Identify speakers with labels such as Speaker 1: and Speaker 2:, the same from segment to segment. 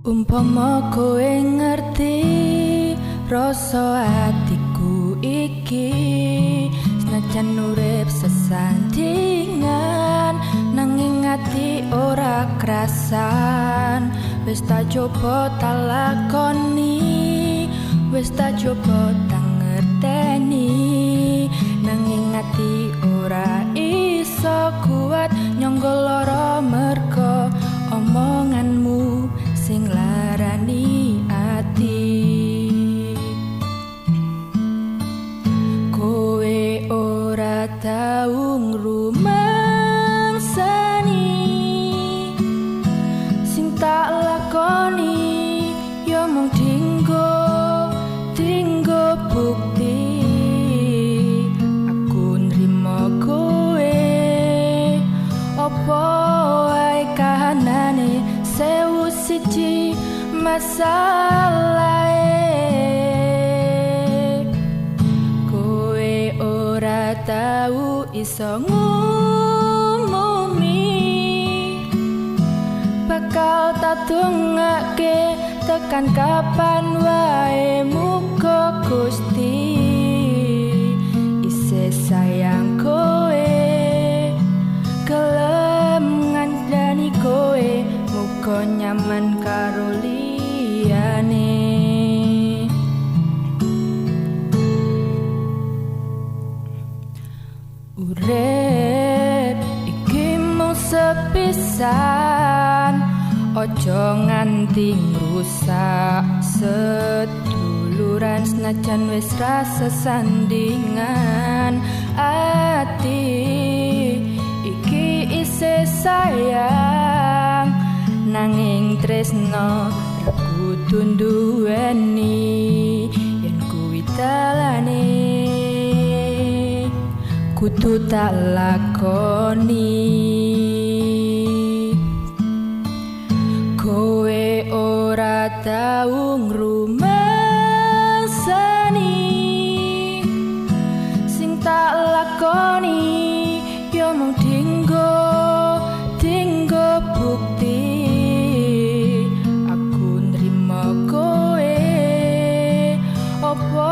Speaker 1: Umpama kowe ngerti rasa atiku iki, senajan urip sesandingan nanging ati ora krasan. Wis tak coba tak lakoni, wis tak coba tak ngerteni, nanging ati ora iso kuat nyangga lara merga omonganmu sing larani ati. Kowe ora tau ngrumangsani sing tak lakoni, ya mung dinggo bukti. Aku nrimo kowe apa wae kahanane, sewu siji masalahe. Kowe ora tau iso ngumumi, bakal tak dongake tekan kapan wae. Muga Gusti isih sayang kowe, gelem ngandani kowe, muga nyaman karo liyane. Urip iki mung sepisan, ojo nganti ngrusak seduluran. Senajan wis rasa sandingan, ati iki isih sayang, nanging tresno ra kudu nduweni. Yen kuwi dalane kudu tak lakoni. Kowe ora tau ngrumangsani sing tak lakoni, ya mung dinggo bukti. Aku nrimo kowe apa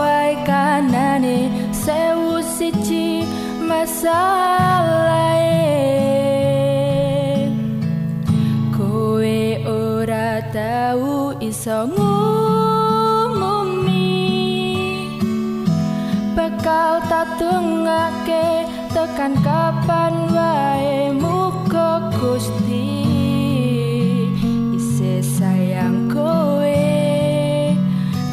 Speaker 1: wae kanane, sewu siji masalahe. Kowe ora tau iso ngumumi, bakal tak dongake tekan kapan wae. Muga Gusti isih sayang kowe,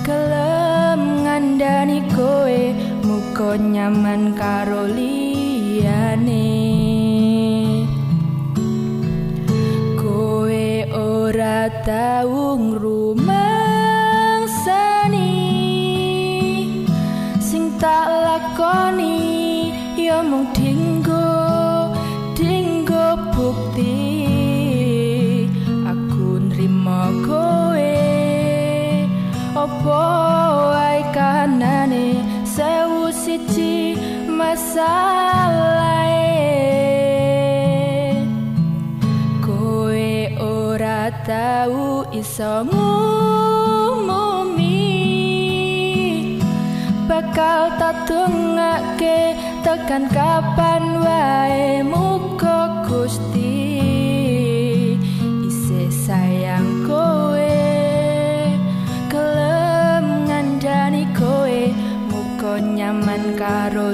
Speaker 1: gelem ngandani kowe, muga nyaman karo liyane. Kowe ora tau ngrumangsani sing tak lakoni, ya mung dinggo bukti. Aku nrimo kowe apa wae kanane, sewu siji masalahe. Kowe ora tau iso ngumumi, bakal tak dongake tekan kapan wae. Muga Gusti isih sayang kowe, gelem ngandani kowe, muga nyaman karo